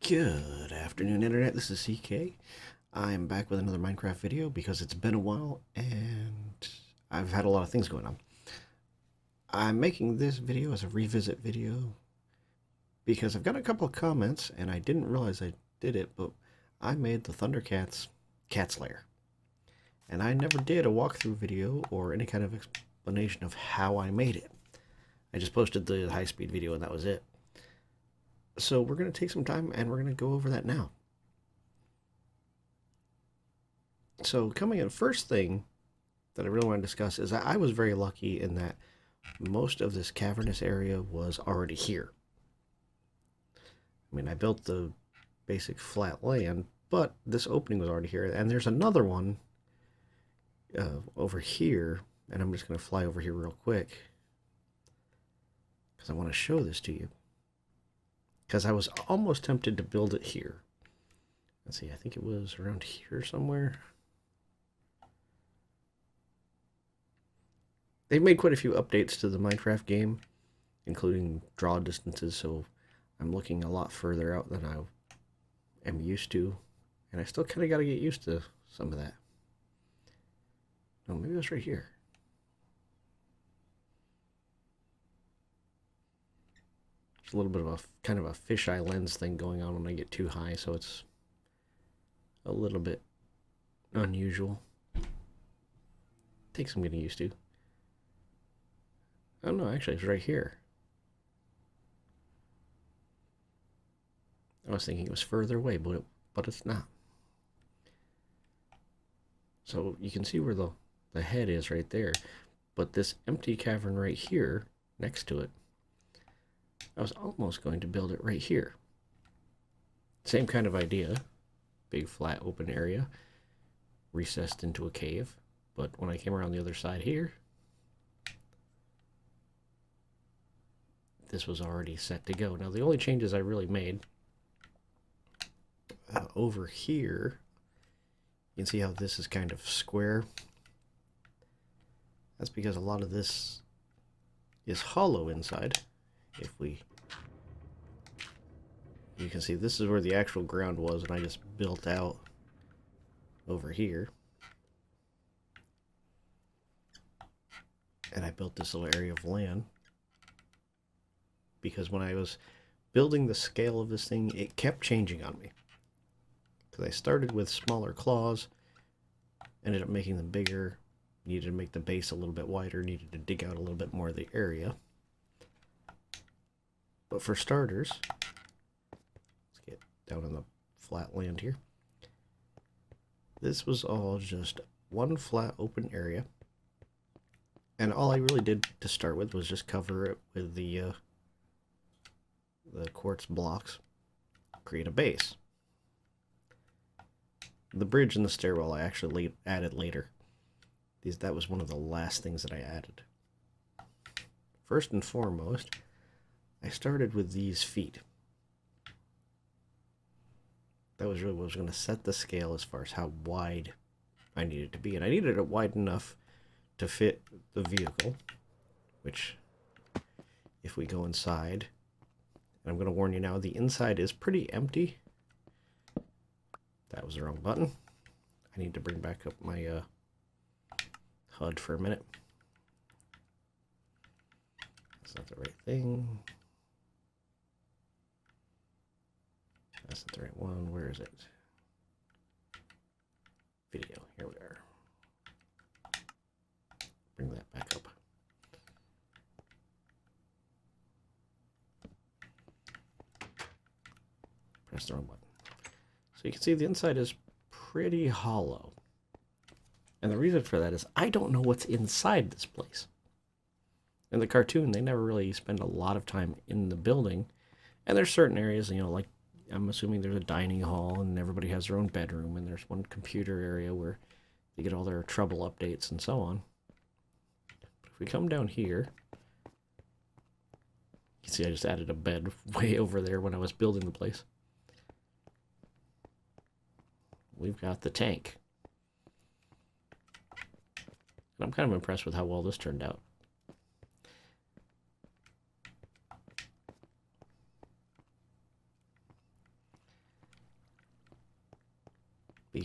Good afternoon, Internet. This is CK. I'm back with another Minecraft video because it's been a while and I've had a lot of things going on. I'm making this video as a revisit video because I've got a couple of comments and I didn't realize I did it, but I made the Thundercats Cat's Lair. And I never did a walkthrough video or any kind of explanation of how I made it. I just posted the high-speed video and that was it. So we're going to take some time and we're going to go over that now. So coming in, first thing that I really want to discuss is that I was very lucky in that most of this cavernous area was already here. I mean, I built the basic flat land, but this opening was already here. And there's another one over here, and I'm just going to fly over here real quick because I want to show this to you. Because I was almost tempted to build it here. Let's see, I think it was around here somewhere. They've made quite a few updates to the Minecraft game, including draw distances, so I'm looking a lot further out than I am used to. And I still kind of got to get used to some of that. No, maybe it was right here. There's a little bit of a kind of a fisheye lens thing going on when I get too high, so it's a little bit unusual. Takes some getting used to. Oh no, actually it's right here. I was thinking it was further away, but it's not. So you can see where the head is right there, but this empty cavern right here next to it, I was almost going to build it right here. Same kind of idea. Big flat open area recessed into a cave, but when I came around the other side here, this was already set to go. Now the only changes I really made over here, you can see how this is kind of square. That's because a lot of this is hollow inside. You can see this is where the actual ground was, and I just built out over here. And I built this little area of land because when I was building the scale of this thing, it kept changing on me. Because I started with smaller claws, ended up making them bigger, needed to make the base a little bit wider, needed to dig out a little bit more of the area. But for starters, let's get down on the flat land here. This was all just one flat open area. And all I really did to start with was just cover it with the quartz blocks, create a base. The bridge and the stairwell I actually added later. That was one of the last things that I added. First and foremost, I started with these feet. That was really what was going to set the scale as far as how wide I needed to be. And I needed it wide enough to fit the vehicle, which, if we go inside, and I'm going to warn you now, the inside is pretty empty. That was the wrong button. I need to bring back up my HUD for a minute. That's not the right thing. That's not the right one. Where is it? Video. Here we are. Bring that back up. Press the wrong button. So you can see the inside is pretty hollow. And the reason for that is I don't know what's inside this place. In the cartoon, they never really spend a lot of time in the building. And there's certain areas, you know, like I'm assuming there's a dining hall and everybody has their own bedroom, and there's one computer area where they get all their trouble updates and so on. But if we come down here, you can see I just added a bed way over there when I was building the place. We've got the tank. And I'm kind of impressed with how well this turned out.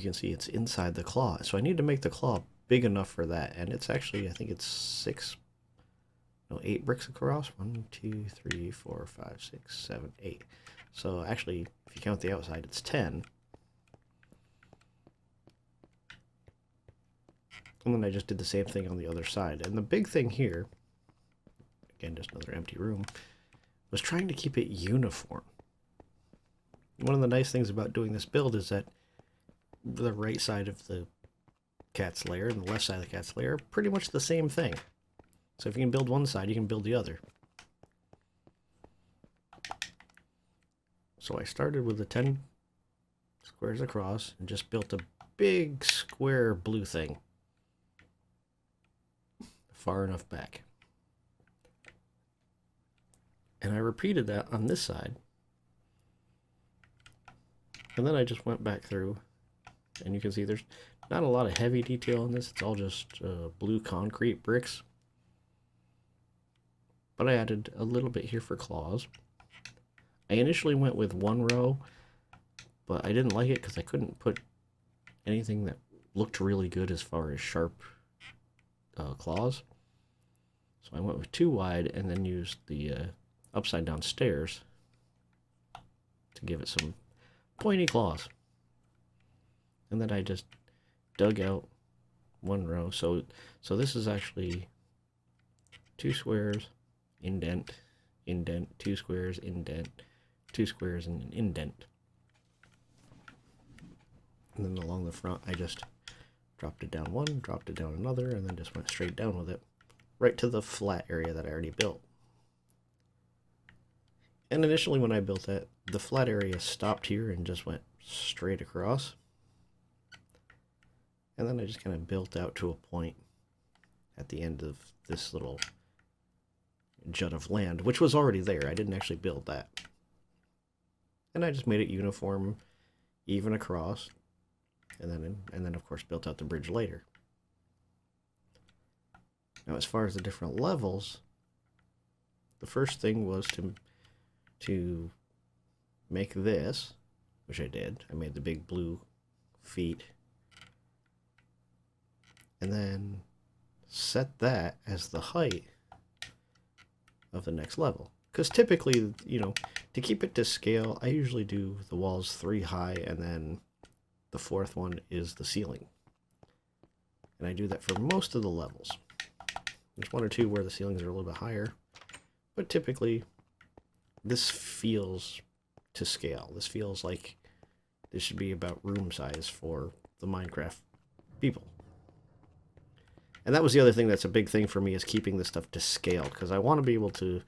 you can see it's inside the claw. So I need to make the claw big enough for that. And it's actually, I think it's 8 bricks across. 1, 2, 3, 4, 5, 6, 7, 8. So actually, if you count the outside, it's 10. And then I just did the same thing on the other side. And the big thing here, again, just another empty room, was trying to keep it uniform. One of the nice things about doing this build is that the right side of the cat's lair and the left side of the cat's lair are pretty much the same thing. So if you can build one side, you can build the other. So I started with the 10 squares across and just built a big square blue thing far enough back. And I repeated that on this side. And then I just went back through, and you can see there's not a lot of heavy detail in this. It's all just blue concrete bricks. But I added a little bit here for claws. I initially went with 1 row, but I didn't like it because I couldn't put anything that looked really good as far as sharp claws. So I went with 2 wide and then used the upside down stairs to give it some pointy claws. And then I just dug out 1 row. So this is actually 2 squares, indent, indent, 2 squares, indent, 2 squares, and an indent. And then along the front, I just dropped it down 1, dropped it down another, and then just went straight down with it, right to the flat area that I already built. And initially when I built that, the flat area stopped here and just went straight across. And then I just kind of built out to a point at the end of this little jut of land, which was already there. I didn't actually build that. And I just made it uniform, even across, and then of course built out the bridge later. Now as far as the different levels, the first thing was to make this, which I did. I made the big blue feet, and then set that as the height of the next level. Because typically, you know, to keep it to scale, I usually do the walls 3 high, and then the 4th one is the ceiling. And I do that for most of the levels. There's 1 or 2 where the ceilings are a little bit higher, but typically this feels to scale. This feels like this should be about room size for the Minecraft people. And that was the other thing that's a big thing for me, is keeping this stuff to scale, because I want to be able to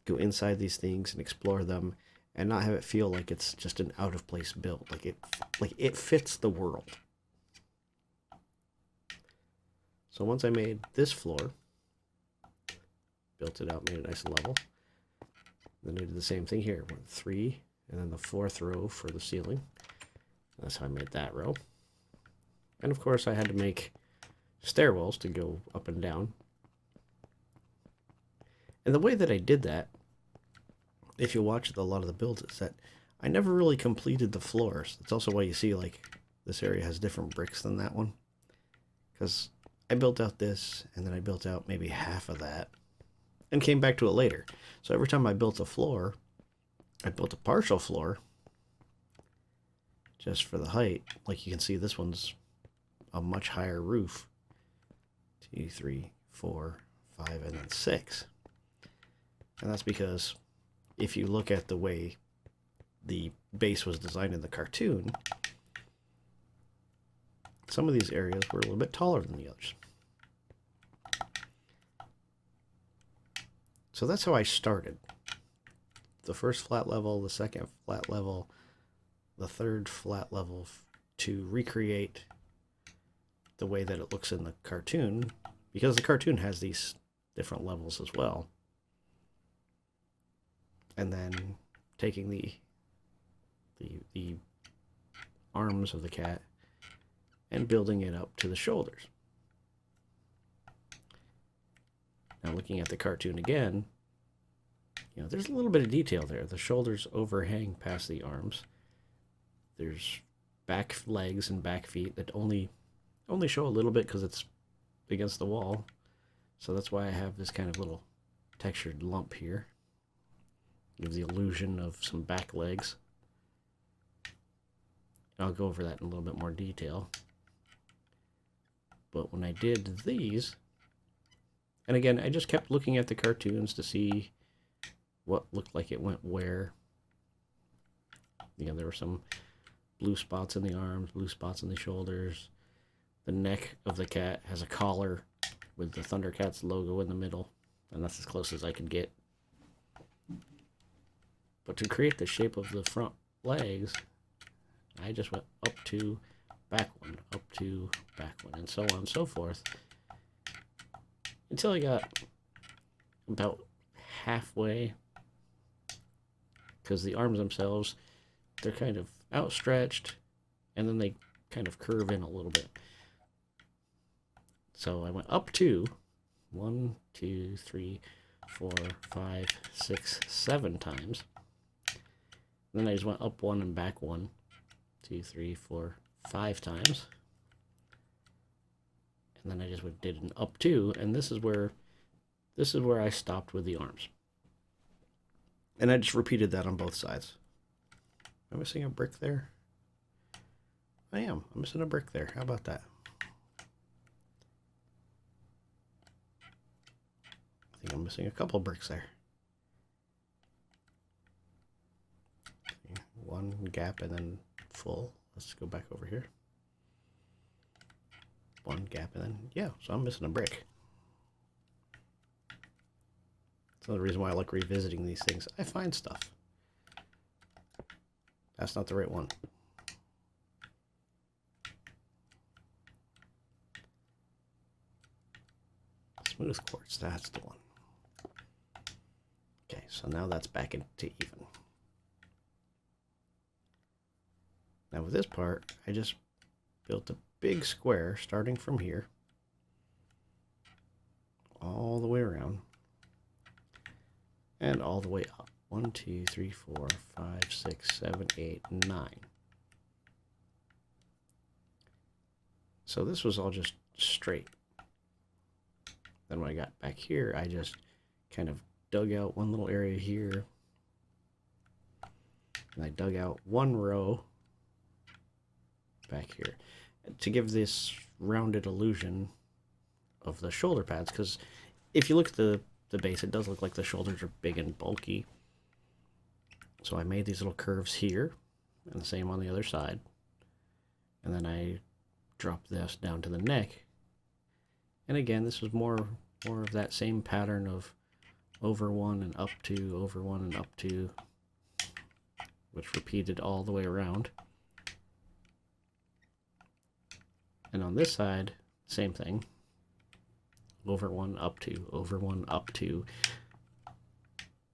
go inside these things and explore them and not have it feel like it's just an out of place build. Like it fits the world. So once I made this floor, built it out, made a nice level. Then I did the same thing here. Went 3, and then the 4th row for the ceiling. That's how I made that row. And of course I had to make stairwells to go up and down. And the way that I did that, if you watch a lot of the builds, is that I never really completed the floors. That's also why you see like this area has different bricks than that one. Because I built out this, and then I built out maybe half of that, and came back to it later. So every time I built a floor, I built a partial floor just for the height. Like you can see, this one's a much higher roof. 2, 3, 4, 5, and then 6. And that's because if you look at the way the base was designed in the cartoon, some of these areas were a little bit taller than the others. So that's how I started. The first flat level, the second flat level, the third flat level, to recreate the way that it looks in the cartoon, because the cartoon has these different levels as well. And then taking the arms of the cat and building it up to the shoulders. Now looking at the cartoon again, you know, there's a little bit of detail there. The shoulders overhang past the arms. There's back legs and back feet that only show a little bit because it's against the wall. So that's why I have this kind of little textured lump here. Gives the illusion of some back legs. I'll go over that in a little bit more detail. But when I did these, and again, I just kept looking at the cartoons to see what looked like it went where. You know, there were some blue spots in the arms, blue spots in the shoulders. The neck of the cat has a collar with the Thundercats logo in the middle, and that's as close as I could get. But to create the shape of the front legs, I just went up to back one, up to back one, and so on and so forth, until I got about halfway, because the arms themselves, they're kind of outstretched, and then they kind of curve in a little bit. So I went up to 1, 2, 3, 4, 5, 6, 7 times. And then I just went up 1 and back 1, 2, 3, 4, 5 times. And then I just did an up 2, and this is where I stopped with the arms. And I just repeated that on both sides. Am I missing a brick there? I am. I'm missing a brick there. How about that? I think I'm missing a couple bricks there. One gap and then full. Let's go back over here. One gap and then, yeah, so I'm missing a brick. That's another reason why I like revisiting these things. I find stuff. That's not the right one. Smooth quartz, that's the one. Okay, so now that's back into even. Now with this part, I just built a big square starting from here all the way around and all the way up. 1, 2, 3, 4, 5, 6, 7, 8, 9. So this was all just straight. Then when I got back here, I just kind of dug out one little area here. And I dug out one row back here to give this rounded illusion of the shoulder pads, because if you look at the base, it does look like the shoulders are big and bulky. So I made these little curves here, and the same on the other side. And then I dropped this down to the neck. And again, this was more of that same pattern of over 1 and up 2, over 1 and up 2, which repeated all the way around. And on this side, same thing. Over 1, up 2, over 1, up 2.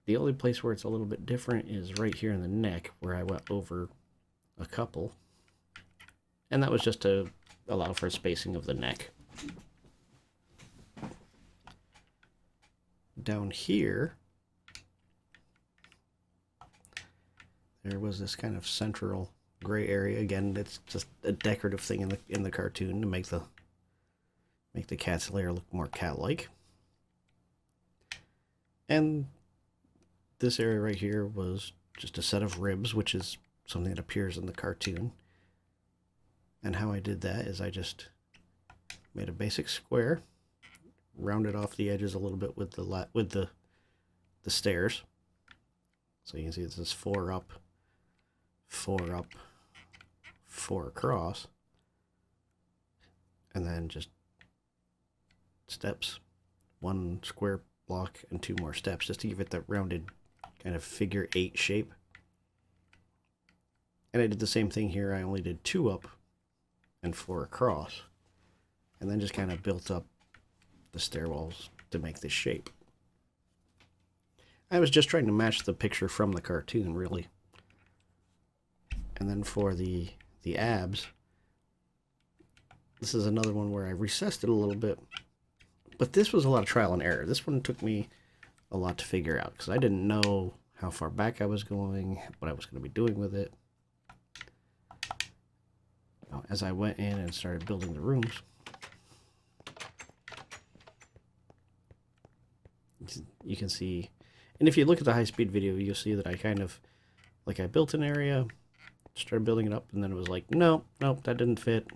The only place where it's a little bit different is right here in the neck, where I went over a couple. And that was just to allow for spacing of the neck. Down here, there was this kind of central gray area. Again, it's just a decorative thing in the cartoon to make the cat's lair look more cat-like. And this area right here was just a set of ribs, which is something that appears in the cartoon. And how I did that is I just made a basic square, rounded off the edges a little bit with the stairs. So you can see this is 4 up, 4 up, 4 across, and then just steps, 1 square block and 2 more steps, just to give it that rounded kind of figure 8 shape. And I did the same thing here. I only did 2 up and 4 across, and then just kind of built up the stairwells to make this shape. I was just trying to match the picture from the cartoon, really. And then for the abs, this is another one where I recessed it a little bit, but this was a lot of trial and error. This one took me a lot to figure out, because I didn't know how far back I was going, what I was going to be doing with it. Now, as I went in and started building the rooms, you can see, and if you look at the high-speed video, you'll see that I kind of, like, I built an area, started building it up, and then it was like, nope, that didn't fit.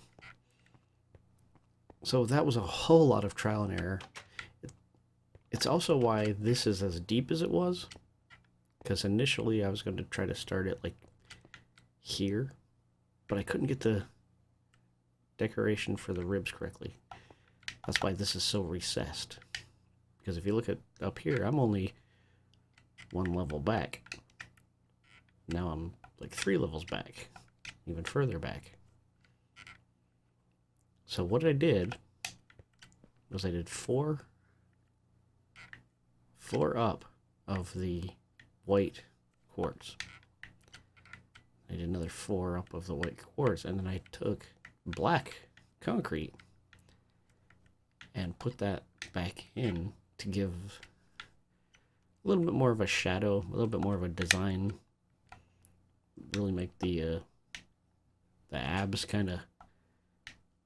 So that was a whole lot of trial and error. It's also why this is as deep as it was, because initially I was going to try to start it like here, but I couldn't get the decoration for the ribs correctly. That's why this is so recessed. Because if you look at up here, I'm only 1 level back. Now I'm like 3 levels back, even further back. So what I did was I did four up of the white quartz. I did another 4 up of the white quartz, and then I took black concrete and put that back in to give a little bit more of a shadow, a little bit more of a design, really make the abs kind of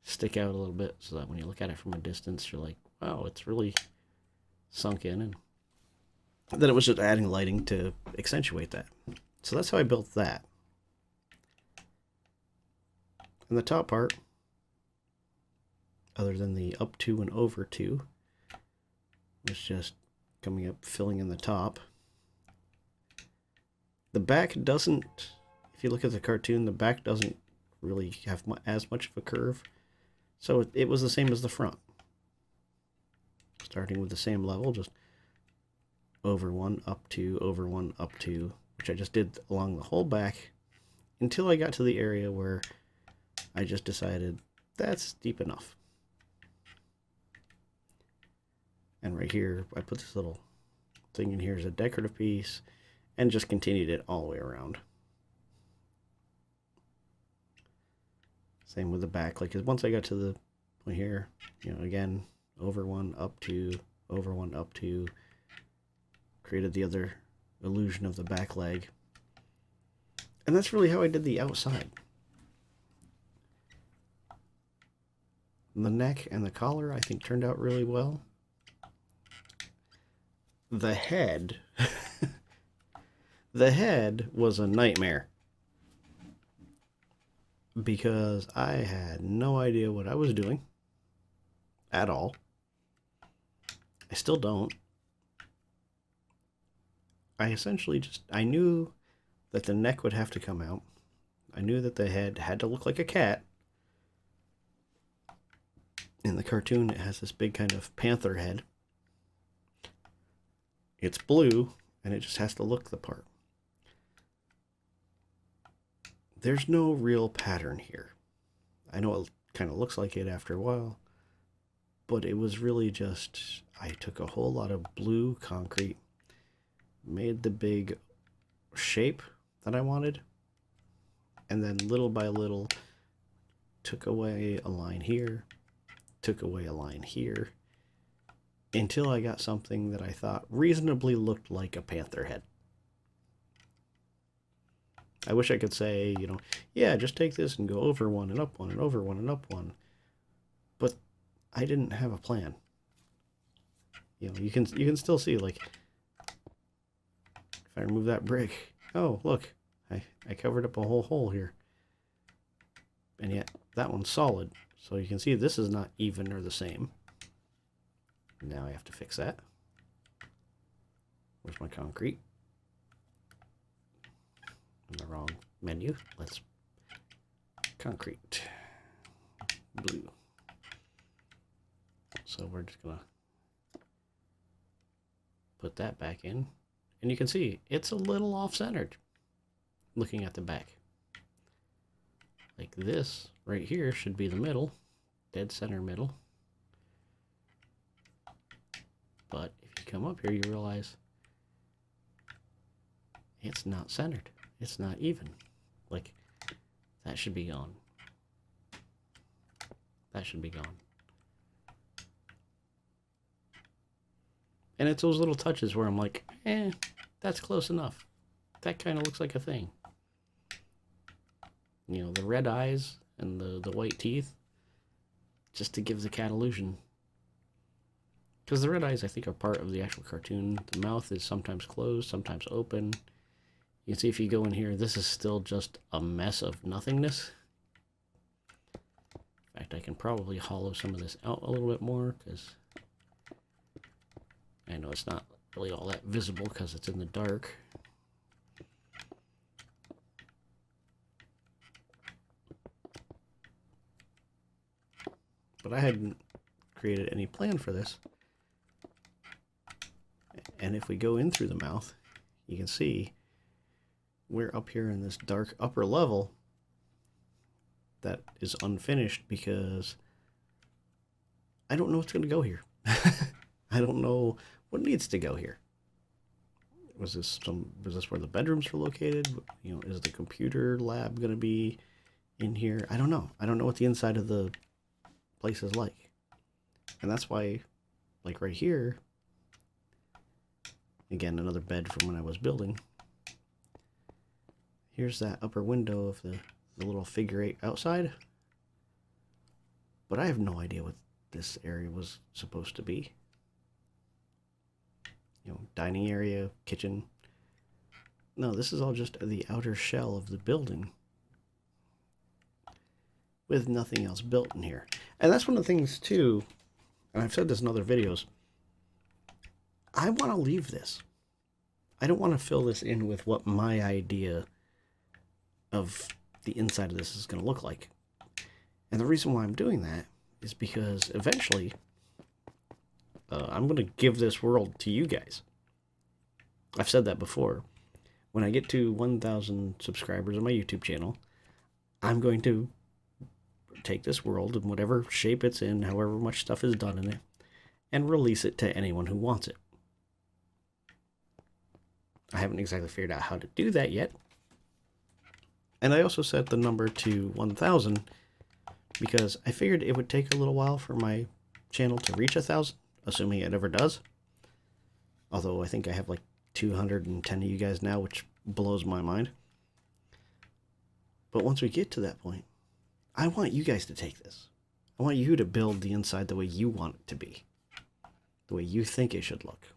stick out a little bit, so that when you look at it from a distance, you're like, wow, it's really sunk in. And then it was just adding lighting to accentuate that. So that's how I built that. And the top part, other than the up to and over to, was just coming up, filling in the top. The back doesn't, if you look at the cartoon, the back doesn't really have as much of a curve. So it was the same as the front. Starting with the same level, just over 1, up 2, over 1, up 2, which I just did along the whole back until I got to the area where I just decided that's deep enough. And right here, I put this little thing in here as a decorative piece and just continued it all the way around. Same with the back, like once I got to the point here, you know, again, over 1, up 2, over 1, up 2, created the other illusion of the back leg. And that's really how I did the outside. The neck and the collar, I think, turned out really well. The head, the head was a nightmare, because I had no idea what I was doing at all. I still don't. I essentially I knew that the neck would have to come out. I knew that the head had to look like a cat. In the cartoon, it has this big kind of panther head. It's blue, and it just has to look the part. There's no real pattern here. I know it kind of looks like it after a while, but it was really just, I took a whole lot of blue concrete, made the big shape that I wanted, and then little by little took away a line here, took away a line here, until I got something that I thought reasonably looked like a panther head. I wish I could say, you know, yeah, just take this and go over 1 and up 1 and over 1 and up 1. But I didn't have a plan. You know, you can still see, like, if I remove that brick, oh, look, I covered up a whole hole here. And yet, that one's solid. So you can see this is not even or the same. Now I have to fix that. Where's my concrete? In the wrong menu. Let's concrete blue. So we're just gonna put that back in, and you can see it's a little off-centered looking at the back. Like this right here should be the middle, dead center middle. But if you come up here, you realize it's not centered. It's not even. Like, that should be gone. That should be gone. And it's those little touches where I'm like, that's close enough. That kind of looks like a thing. You know, the red eyes and the white teeth, just to give the cat illusion. Because the red eyes, I think, are part of the actual cartoon. The mouth is sometimes closed, sometimes open. You can see if you go in here, this is still just a mess of nothingness. In fact, I can probably hollow some of this out a little bit more, because I know it's not really all that visible because it's in the dark. But I hadn't created any plan for this. And if we go in through the mouth, you can see we're up here in this dark upper level that is unfinished because I don't know what's going to go here. I don't know what needs to go here. Was this where the bedrooms were located? You know, is the computer lab going to be in here? I don't know. I don't know what the inside of the place is like. And that's why, like right here, again, another bed from when I was building. Here's that upper window of the little figure 8 outside. But I have no idea what this area was supposed to be. You know, dining area, kitchen. No, this is all just the outer shell of the building, with nothing else built in here. And that's one of the things too, and I've said this in other videos, I want to leave this. I don't want to fill this in with what my idea of the inside of this is going to look like. And the reason why I'm doing that is because eventually I'm going to give this world to you guys. I've said that before. When I get to 1,000 subscribers on my YouTube channel, I'm going to take this world in whatever shape it's in, however much stuff is done in it, and release it to anyone who wants it. I haven't exactly figured out how to do that yet. And I also set the number to 1,000 because I figured it would take a little while for my channel to reach 1,000, assuming it ever does. Although I think I have like 210 of you guys now, which blows my mind. But once we get to that point, I want you guys to take this. I want you to build the inside the way you want it to be, the way you think it should look.